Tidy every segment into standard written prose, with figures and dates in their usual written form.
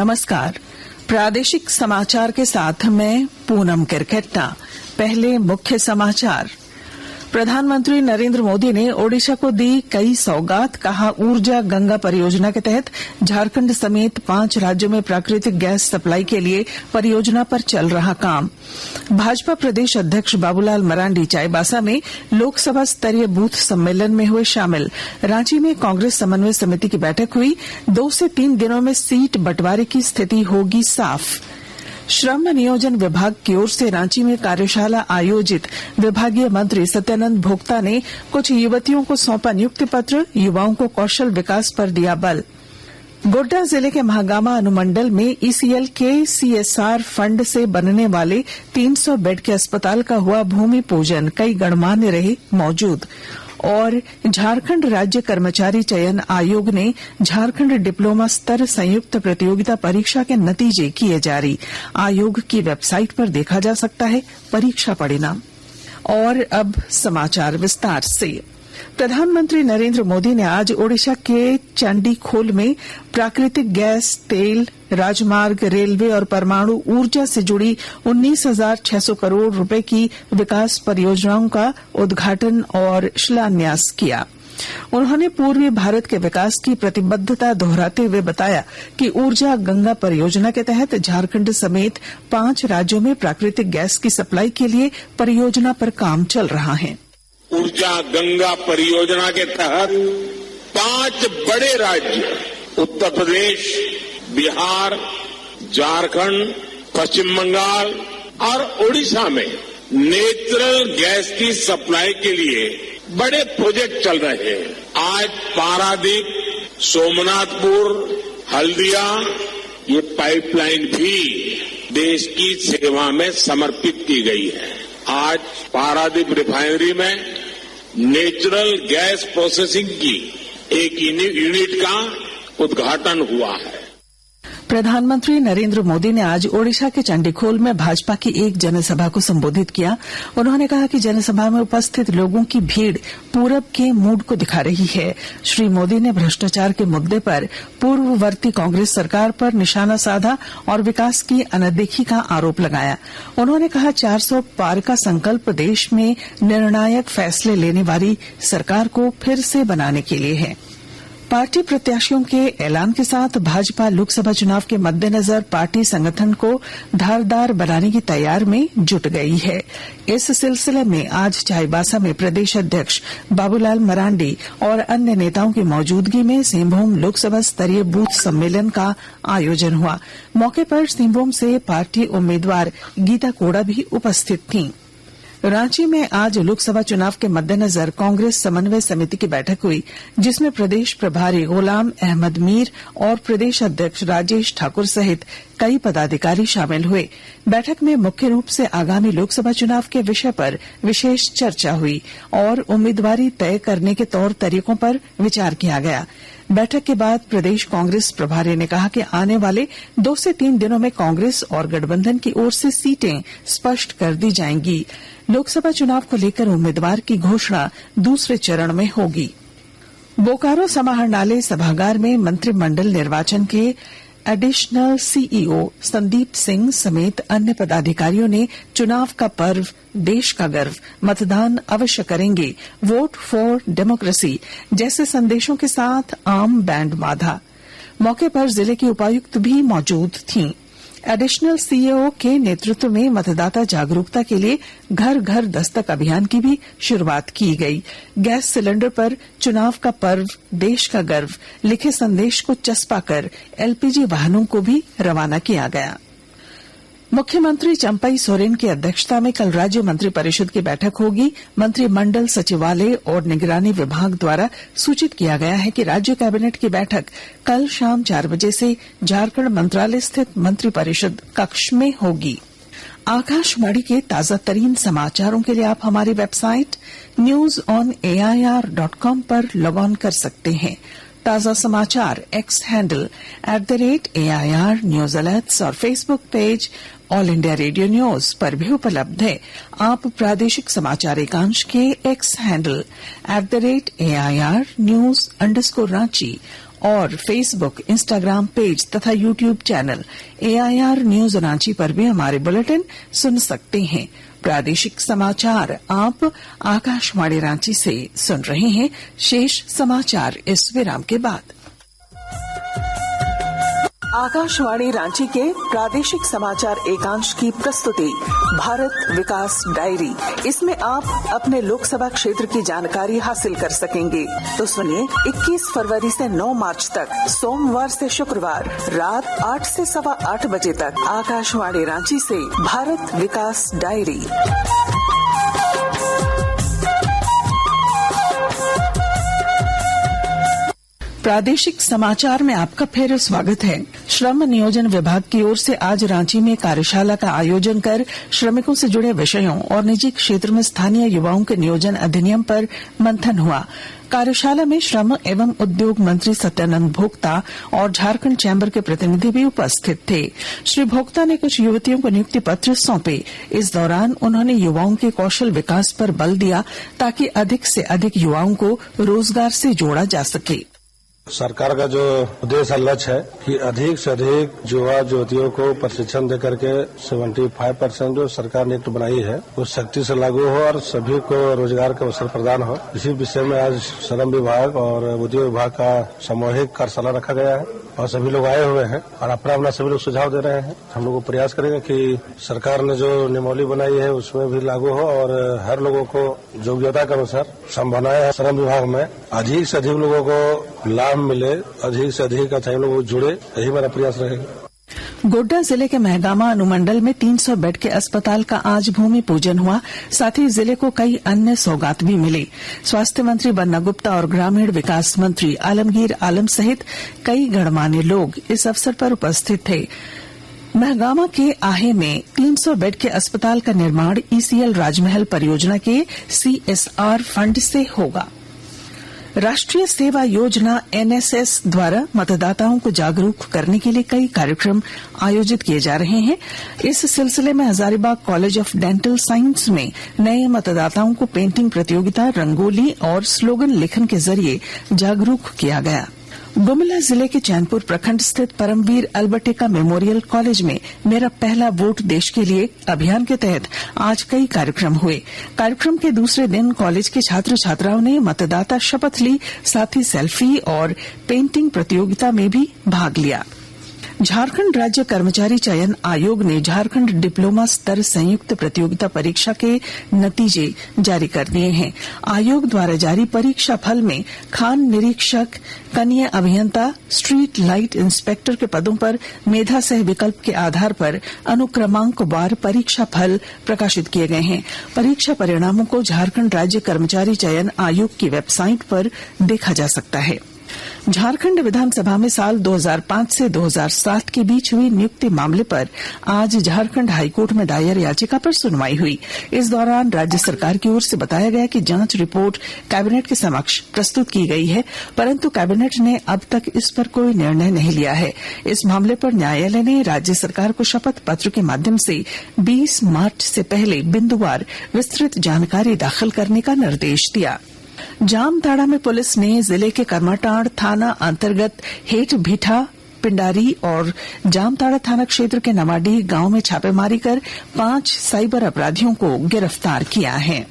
नमस्कार। प्रादेशिक समाचार के साथ मैं पूनम किरकेट्टा। पहले मुख्य समाचार। प्रधानमंत्री नरेंद्र मोदी ने ओडिशा को दी कई सौगात, कहा ऊर्जा गंगा परियोजना के तहत झारखंड समेत 5 राज्यों में प्राकृतिक गैस सप्लाई के लिए परियोजना पर चल रहा काम। भाजपा प्रदेश अध्यक्ष बाबूलाल मरांडी चाईबासा में लोकसभा स्तरीय बूथ सम्मेलन में हुए शामिल। रांची में कांग्रेस समन्वय समिति की बैठक हुई। 2 से 3 दिनों में सीट बंटवारे की स्थिति होगी साफ। श्रम नियोजन विभाग की ओर से रांची में कार्यशाला आयोजित। विभागीय मंत्री सत्यानंद भोक्ता ने कुछ युवतियों को सौंपा नियुक्ति पत्र। युवाओं को कौशल विकास पर दिया बल। गोड्डा जिले के महागामा अनुमंडल में ईसीएल के सीएसआर फंड से बनने वाले 300 बेड के अस्पताल का हुआ भूमि पूजन। कई गणमान्य रहे मौजूद। और झारखंड राज्य कर्मचारी चयन आयोग ने झारखंड डिप्लोमा स्तर संयुक्त प्रतियोगिता परीक्षा के नतीजे किए जारी। आयोग की वेबसाइट पर देखा जा सकता है परीक्षा परिणाम। और अब समाचार विस्तार से। प्रधानमंत्री नरेंद्र मोदी ने आज ओडिशा के चांडीखोल में प्राकृतिक गैस, तेल, राजमार्ग, रेलवे और परमाणु ऊर्जा से जुड़ी 19,600 करोड़ रुपए की विकास परियोजनाओं का उद्घाटन और शिलान्यास किया। उन्होंने पूर्वी भारत के विकास की प्रतिबद्धता दोहराते हुए बताया कि ऊर्जा गंगा परियोजना के तहत झारखंड समेत 5 राज्यों में प्राकृतिक गैस की सप्लाई के लिए परियोजना पर काम चल रहा है। ऊर्जा गंगा परियोजना के तहत 5 बड़े राज्य उत्तर प्रदेश, बिहार, झारखंड, पश्चिम बंगाल और ओडिशा में नेचुरल गैस की सप्लाई के लिए बड़े प्रोजेक्ट चल रहे हैं। आज पारादीप, सोमनाथपुर, हल्दिया ये पाइपलाइन भी देश की सेवा में समर्पित की गई है। आज पारादीप रिफाइनरी में नेचुरल गैस प्रोसेसिंग की एक यूनिट का उद्घाटन हुआ है। प्रधानमंत्री नरेंद्र मोदी ने आज ओडिशा के चंडीखोल में भाजपा की एक जनसभा को संबोधित किया। उन्होंने कहा कि जनसभा में उपस्थित लोगों की भीड़ पूरब के मूड को दिखा रही है। श्री मोदी ने भ्रष्टाचार के मुद्दे पर पूर्ववर्ती कांग्रेस सरकार पर निशाना साधा और विकास की अनदेखी का आरोप लगाया। उन्होंने कहा 400 पार का संकल्प देश में निर्णायक फैसले लेने वाली सरकार को फिर से बनाने के लिए है। पार्टी प्रत्याशियों के ऐलान के साथ भाजपा लोकसभा चुनाव के मद्देनजर पार्टी संगठन को धारदार बनाने की तैयारी में जुट गई है। इस सिलसिले में आज चाईबासा में प्रदेश अध्यक्ष बाबूलाल मरांडी और अन्य नेताओं की मौजूदगी में सिंहभूम लोकसभा स्तरीय बूथ सम्मेलन का आयोजन हुआ। मौके पर सिंहभूम से पार्टी उम्मीदवार गीता कोड़ा भी उपस्थित थीं। रांची में आज लोकसभा चुनाव के मद्देनजर कांग्रेस समन्वय समिति की बैठक हुई, जिसमें प्रदेश प्रभारी गुलाम अहमद मीर और प्रदेश अध्यक्ष राजेश ठाकुर सहित कई पदाधिकारी शामिल हुए। बैठक में मुख्य रूप से आगामी लोकसभा चुनाव के विषय पर विशेष चर्चा हुई और उम्मीदवारी तय करने के तौर तरीकों पर विचार किया गया। बैठक के बाद प्रदेश कांग्रेस प्रभारी ने कहा कि आने वाले 2 से 3 दिनों में कांग्रेस और गठबंधन की ओर से सीटें स्पष्ट कर दी जाएंगी। लोकसभा चुनाव को लेकर उम्मीदवार की घोषणा दूसरे चरण में होगी। बोकारो समाहरणालय सभागार में मंत्रिमंडल निर्वाचन के एडिशनल सीईओ संदीप सिंह समेत अन्य पदाधिकारियों ने चुनाव का पर्व, देश का गर्व, मतदान अवश्य करेंगे, वोट फॉर डेमोक्रेसी जैसे संदेशों के साथ आम बैंड बांधा। मौके पर जिले की उपायुक्त भी मौजूद थीं। एडिशनल सीईओ के नेतृत्व में मतदाता जागरूकता के लिए घर घर दस्तक अभियान की भी शुरुआत की गई। गैस सिलेंडर पर चुनाव का पर्व, देश का गर्व लिखे संदेश को चस्पा कर एलपीजी वाहनों को भी रवाना किया गया। मुख्यमंत्री चंपई सोरेन की अध्यक्षता में कल राज्य मंत्रिपरिषद की बैठक होगी। मंत्रिमंडल सचिवालय और निगरानी विभाग द्वारा सूचित किया गया है कि राज्य कैबिनेट की बैठक कल शाम 4 बजे से झारखंड मंत्रालय स्थित मंत्रिपरिषद कक्ष में होगी। आकाशवाणी के ताजा तरीन समाचारों के लिए आप हमारी वेबसाइट newsonair.com पर लॉग ऑन कर सकते हैं। ताजा समाचार X handle @AIR news alerts और Facebook page all India radio news पर भी उपलब्ध है। आप प्रादेशिक समाचार एकांश के X handle @AIR news _ Ranchi और फेसबुक, इंस्टाग्राम पेज तथा YouTube channel AIR news Ranchi पर भी हमारे बुलेटिन सुन सकते हैं। प्रादेशिक समाचार आप आकाशवाणी रांची से सुन रहे हैं। शेष समाचार इस विराम के बाद। आकाशवाणी रांची के प्रादेशिक समाचार एकांश की प्रस्तुति भारत विकास डायरी। इसमें आप अपने लोकसभा क्षेत्र की जानकारी हासिल कर सकेंगे। तो सुनिए 21 फरवरी से 9 मार्च तक सोमवार से शुक्रवार रात 8 से सवा 8 बजे तक आकाशवाणी रांची से भारत विकास डायरी। प्रादेशिक समाचार में आपका फिर स्वागत है। श्रम नियोजन विभाग की ओर से आज रांची में कार्यशाला का आयोजन कर श्रमिकों से जुड़े विषयों और निजी क्षेत्र में स्थानीय युवाओं के नियोजन अधिनियम पर मंथन हुआ। कार्यशाला में श्रम एवं उद्योग मंत्री सत्यानंद भोक्ता और झारखंड चैम्बर के प्रतिनिधि भी उपस्थित थे। श्री भोक्ता ने कुछ युवतियों को नियुक्ति पत्र सौंपे। इस दौरान उन्होंने युवाओं के कौशल विकास पर बल दिया ताकि अधिक से अधिक युवाओं को रोजगार से जोड़ा जा सके। सरकार का जो उद्देश्य लक्ष्य है कि अधिक से अधिक युवा युवतियों को प्रशिक्षण दे करके 75% जो सरकार ने बनाई है वो सख्ती से लागू हो और सभी को रोजगार का अवसर प्रदान हो। इसी विषय में आज श्रम विभाग और उद्योग विभाग का सामूहिक कार्यशाला रखा गया है और सभी लोग आए हुए हैं और अपना सभी लोग सुझाव दे रहे हैं। हम लोग प्रयास करेंगे कि सरकार ने जो नियमावली बनाई है उसमें भी लागू हो और हर लोगों को योग्यता के अनुसार संभावनाएं है। श्रम विभाग में अधिक से अधिक लोगों को लाभ मिले, अधिक से अधिक अच्छे लोग जुड़े, यही मेरा प्रयास रहेगा। गोड्डा जिले के महगामा अनुमंडल में 300 बेड के अस्पताल का आज भूमि पूजन हुआ। साथ ही जिले को कई अन्य सौगात भी मिली। स्वास्थ्य मंत्री बन्ना गुप्ता और ग्रामीण विकास मंत्री आलमगीर आलम सहित कई गणमान्य लोग इस अवसर पर उपस्थित थे। महगामा के आहे में 300 बेड के अस्पताल का निर्माण ECL राजमहल परियोजना के CSR फंड से होगा। राष्ट्रीय सेवा योजना NSS द्वारा मतदाताओं को जागरूक करने के लिए कई कार्यक्रम आयोजित किए जा रहे हैं। इस सिलसिले में Hazaribagh college of dental science में नए मतदाताओं को पेंटिंग प्रतियोगिता, रंगोली और स्लोगन लेखन के जरिए जागरूक किया गया। गुमला जिले के चैनपुर प्रखंड स्थित परमवीर अल्बर्टेका मेमोरियल कॉलेज में मेरा पहला वोट देश के लिए अभियान के तहत आज कई कार्यक्रम हुए। कार्यक्रम के दूसरे दिन कॉलेज के छात्र छात्राओं ने मतदाता शपथ ली, साथ ही सेल्फी और पेंटिंग प्रतियोगिता में भी भाग लिया। झारखंड राज्य कर्मचारी चयन आयोग ने झारखंड डिप्लोमा स्तर संयुक्त प्रतियोगिता परीक्षा के नतीजे जारी कर दिए हैं। आयोग द्वारा जारी परीक्षा फल में खान निरीक्षक, कनीय अभियंता, स्ट्रीट लाइट इंस्पेक्टर के पदों पर मेधा सह विकल्प के आधार पर अनुक्रमांकवार परीक्षा फल प्रकाशित किए गए हैं। परीक्षा परिणामों को झारखंड राज्य कर्मचारी चयन आयोग की वेबसाइट पर देखा जा सकता है। झारखंड विधानसभा में साल 2005 से 2007 के बीच हुई नियुक्ति मामले पर आज झारखंड हाईकोर्ट में दायर याचिका पर सुनवाई हुई। इस दौरान राज्य सरकार की ओर से बताया गया कि जांच रिपोर्ट कैबिनेट के समक्ष प्रस्तुत की गई है, परंतु कैबिनेट ने अब तक इस पर कोई निर्णय नहीं लिया है। इस मामले पर न्यायालय ने राज्य सरकार को शपथ पत्र के माध्यम से 20 मार्च से पहले बिंदुवार विस्तृत जानकारी दाखिल करने का निर्देश दिया। जामताड़ा में पुलिस ने जिले के करमाटांड़ थाना अंतर्गत हेठ भीठा, पिंडारी और जामताड़ा थाना क्षेत्र के नवाडीह गांव में छापेमारी कर 5 साइबर अपराधियों को गिरफ्तार किया है।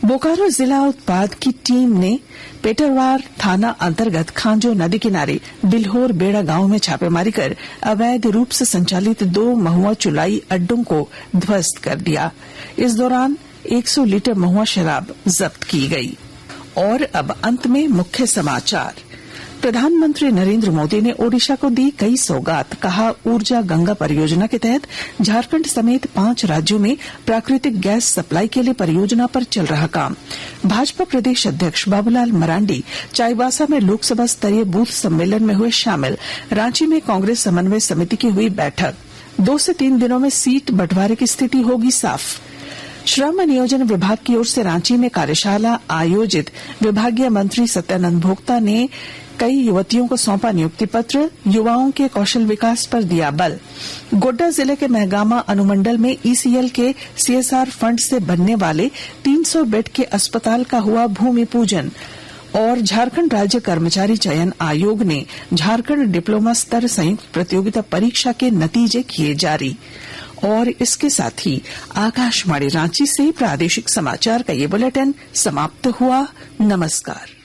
बोकारो जिला उत्पाद की टीम ने पेटरवार थाना अंतर्गत खांजो नदी किनारे बिल्होर बेड़ा गांव में छापेमारी कर अवैध रूप से संचालित 2 महुआ चुलाई अड्डों को ध्वस्त कर दिया। इस दौरान 100 लीटर महुआ शराब जब्त की गई। और अब अंत में मुख्य समाचार। प्रधानमंत्री नरेंद्र मोदी ने ओडिशा को दी कई सौगात, कहा ऊर्जा गंगा परियोजना के तहत झारखंड समेत 5 राज्यों में प्राकृतिक गैस सप्लाई के लिए परियोजना पर चल रहा काम। भाजपा प्रदेश अध्यक्ष बाबूलाल मरांडी चाईबासा में लोकसभा स्तरीय बूथ सम्मेलन में हुए शामिल। रांची में कांग्रेस समन्वय समिति की हुई बैठक। 2 से 3 दिनों में सीट बंटवारे की स्थिति होगी साफ। श्रम नियोजन विभाग की ओर से रांची में कार्यशाला आयोजित। विभागीय मंत्री सत्यानंद भोक्ता ने कई युवतियों को सौंपा नियुक्ति पत्र, युवाओं के कौशल विकास पर दिया बल। गोड्डा जिले के महगामा अनुमंडल में ECL के CSR फंड से बनने वाले 300 बेड के अस्पताल का हुआ भूमि पूजन। और झारखंड राज्य कर्मचारी चयन आयोग ने झारखंड डिप्लोमा स्तर संयुक्त प्रतियोगिता परीक्षा के नतीजे किए जारी। और इसके साथ ही आकाशवाणी रांची से प्रादेशिक समाचार का ये बुलेटिन समाप्त हुआ। नमस्कार।